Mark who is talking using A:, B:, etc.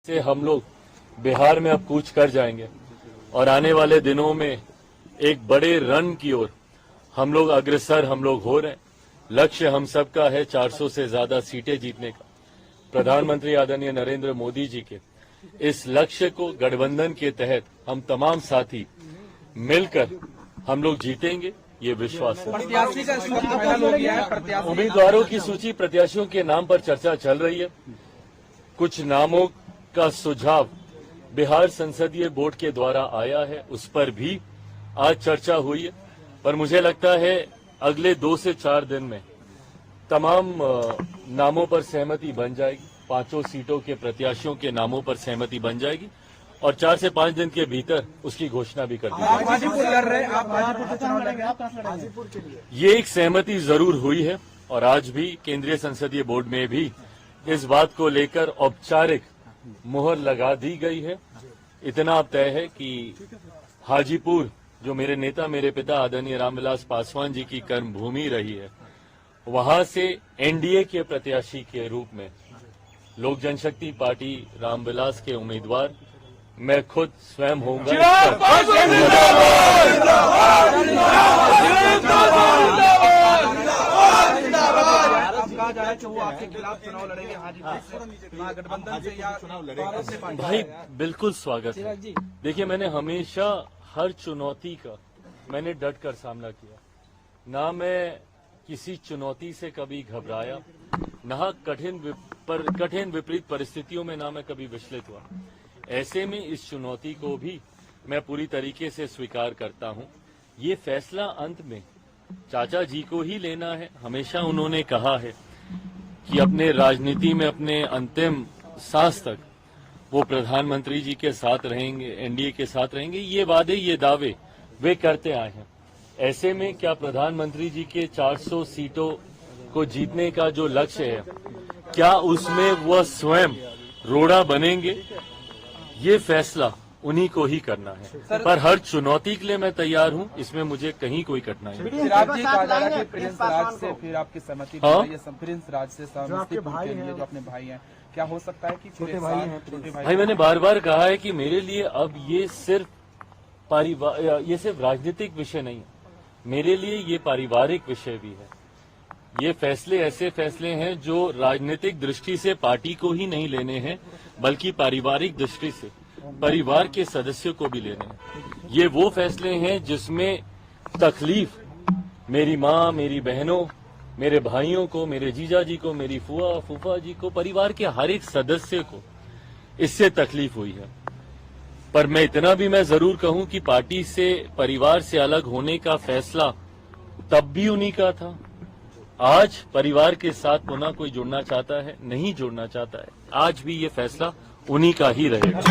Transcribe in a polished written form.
A: से हम लोग बिहार में अब कूच कर जाएंगे और आने वाले दिनों में एक बड़े रन की ओर हम लोग अग्रसर हो रहे हैं। लक्ष्य हम सबका है 400 से ज्यादा सीटें जीतने का। प्रधानमंत्री आदरणीय नरेंद्र मोदी जी के इस लक्ष्य को गठबंधन के तहत हम तमाम साथी मिलकर हम लोग जीतेंगे, ये विश्वास है। उम्मीदवारों की सूची, प्रत्याशियों के नाम पर चर्चा चल रही है। कुछ नामों का सुझाव बिहार संसदीय बोर्ड के द्वारा आया है, उस पर भी आज चर्चा हुई है। पर मुझे लगता है अगले 2 से 4 दिन में तमाम नामों पर सहमति बन जाएगी। 5 सीटों के प्रत्याशियों के नामों पर सहमति बन जाएगी और 4 से 5 दिन के भीतर उसकी घोषणा भी कर दी जाएगी। ये एक सहमति जरूर हुई है और आज भी केंद्रीय संसदीय बोर्ड में भी इस बात को लेकर औपचारिक मुहर लगा दी गई है। इतना तय है कि हाजीपुर, जो मेरे नेता, मेरे पिता आदरणीय रामविलास पासवान जी की कर्मभूमि रही है, वहां से एनडीए के प्रत्याशी के रूप में लोक जनशक्ति पार्टी रामविलास के उम्मीदवार मैं खुद स्वयं होऊंगा।
B: वो आपके खिलाफ चुनाव लड़ेंगे गठबंधन से या
A: भाई बिल्कुल स्वागत है। देखिए, मैंने हमेशा हर चुनौती का मैंने डट कर सामना किया। ना मैं किसी चुनौती से कभी घबराया, ना कठिन विपरीत परिस्थितियों में ना मैं कभी विचलित हुआ। ऐसे में इस चुनौती को भी मैं पूरी तरीके से स्वीकार करता हूं। ये फैसला अंत में चाचा जी को ही लेना है। हमेशा उन्होंने कहा है कि अपने राजनीति में अपने अंतिम सांस तक वो प्रधानमंत्री जी के साथ रहेंगे, एनडीए के साथ रहेंगे। ये वादे, ये दावे वे करते आए हैं। ऐसे में क्या प्रधानमंत्री जी के 400 सीटों को जीतने का जो लक्ष्य है, क्या उसमें वह स्वयं रोड़ा बनेंगे? ये फैसला उन्हीं को ही करना है। पर हर चुनौती के लिए मैं तैयार हूं, इसमें मुझे कहीं कोई कठिनाई नहीं।
B: प्रिंस राज से फिर आपकी सहमति, प्रिंस राज से समस्तीपुर के लिए जो अपने भाई हैं, क्या हो सकता है कि छोटे भाई
A: मैंने बार बार कहा है कि मेरे लिए अब ये सिर्फ राजनीतिक विषय नहीं है, मेरे लिए ये पारिवारिक विषय भी है। ये फैसले ऐसे फैसले हैं जो राजनीतिक दृष्टि से पार्टी को ही नहीं लेने हैं, बल्कि पारिवारिक दृष्टि से परिवार के सदस्यों को भी लेने हैं। ये वो फैसले हैं जिसमें तकलीफ मेरी माँ, मेरी बहनों, मेरे भाइयों को, मेरे जीजा जी को, मेरी फुआ फूफा जी को, परिवार के हर एक सदस्य को इससे तकलीफ हुई है। पर मैं इतना भी मैं जरूर कहूं कि पार्टी से, परिवार से अलग होने का फैसला तब भी उन्हीं का था। आज परिवार के साथ पुनः कोई जुड़ना चाहता है, नहीं जुड़ना चाहता है, आज भी ये फैसला उन्हीं का ही रहेगा।